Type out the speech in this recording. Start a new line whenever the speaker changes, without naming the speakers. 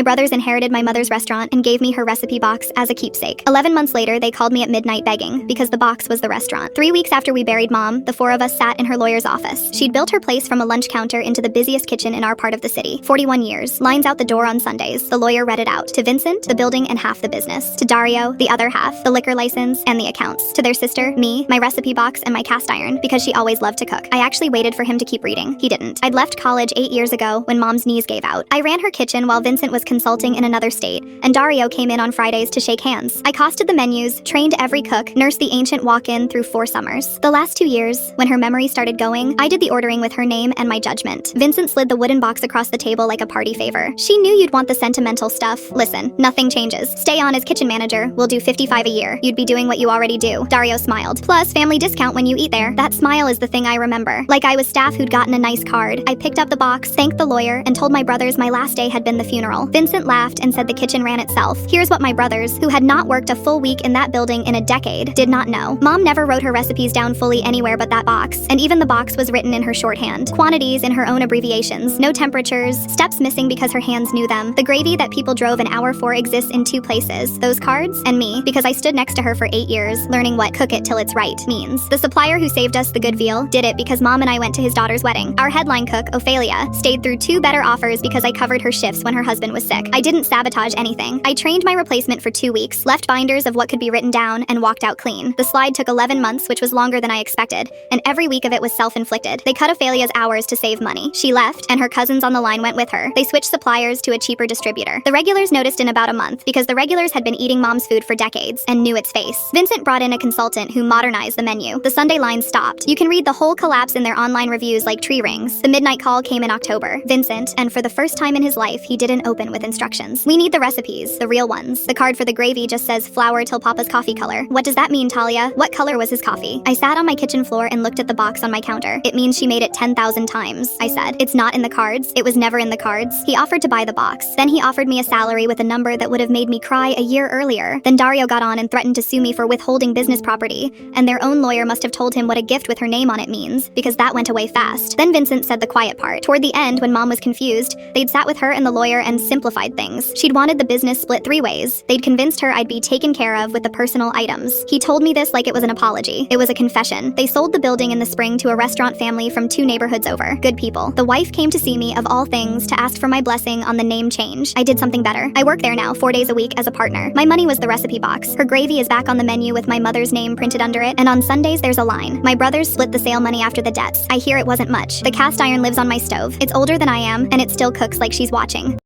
My brothers inherited my mother's restaurant and gave me her recipe box as a keepsake. 11 months later, they called me at midnight begging because the box was the restaurant. 3 weeks after we buried Mom, the four of us sat in her lawyer's office. She'd built her place from a lunch counter into the busiest kitchen in our part of the city. 41 years, lines out the door on Sundays. The lawyer read it out. To Vincent, the building and half the business. To Dario, the other half, the liquor license and the accounts. To their sister, me, my recipe box and my cast iron, because she always loved to cook. I actually waited for him to keep reading. He didn't. I'd left college 8 years ago when Mom's knees gave out. I ran her kitchen while Vincent was consulting in another state, and Dario came in on Fridays to shake hands. I costed the menus, trained every cook, nursed the ancient walk-in through 4 summers. The last 2 years, when her memory started going, I did the ordering with her name and my judgment. Vincent slid the wooden box across the table like a party favor. She knew you'd want the sentimental stuff. Listen, nothing changes. Stay on as kitchen manager. We'll do $55 a year. You'd be doing what you already do. Dario smiled. Plus, family discount when you eat there. That smile is the thing I remember. Like I was staff who'd gotten a nice card. I picked up the box, thanked the lawyer, and told my brothers my last day had been the funeral. Vincent laughed and said the kitchen ran itself. Here's what my brothers, who had not worked a full week in that building in a decade, did not know. Mom never wrote her recipes down fully anywhere but that box, and even the box was written in her shorthand. Quantities in her own abbreviations, no temperatures, steps missing because her hands knew them. The gravy that people drove an hour for exists in 2 places, those cards and me, because I stood next to her for 8 years, learning what cook it till it's right means. The supplier who saved us the good veal did it because Mom and I went to his daughter's wedding. Our headline cook, Ophelia, stayed through 2 better offers because I covered her shifts when her husband was sick. I didn't sabotage anything. I trained my replacement for 2 weeks, left binders of what could be written down, and walked out clean. The slide took 11 months, which was longer than I expected, and every week of it was self-inflicted. They cut Ophelia's hours to save money. She left, and her cousins on the line went with her. They switched suppliers to a cheaper distributor. The regulars noticed in about a month because the regulars had been eating Mom's food for decades and knew its face. Vincent brought in a consultant who modernized the menu. The Sunday line stopped. You can read the whole collapse in their online reviews like tree rings. The midnight call came in October. Vincent, and for the first time in his life, he didn't open with instructions. We need the recipes, the real ones. The card for the gravy just says flour till Papa's coffee color. What does that mean, Talia? What color was his coffee? I sat on my kitchen floor and looked at the box on my counter. It means she made it 10,000 times. I said, it's not in the cards. It was never in the cards. He offered to buy the box. Then he offered me a salary with a number that would have made me cry a year earlier. Then Dario got on and threatened to sue me for withholding business property, and their own lawyer must have told him what a gift with her name on it means, because that went away fast. Then Vincent said the quiet part. Toward the end, when Mom was confused, they'd sat with her and the lawyer and simplified things. She'd wanted the business split 3 ways. They'd convinced her I'd be taken care of with the personal items. He told me this like it was an apology. It was a confession. They sold the building in the spring to a restaurant family from 2 neighborhoods over. Good people. The wife came to see me, of all things, to ask for my blessing on the name change. I did something better. I work there now 4 days a week as a partner. My money was the recipe box. Her gravy is back on the menu with my mother's name printed under it, and on Sundays there's a line. My brothers split the sale money after the debts. I hear it wasn't much. The cast iron lives on my stove. It's older than I am, and it still cooks like she's watching.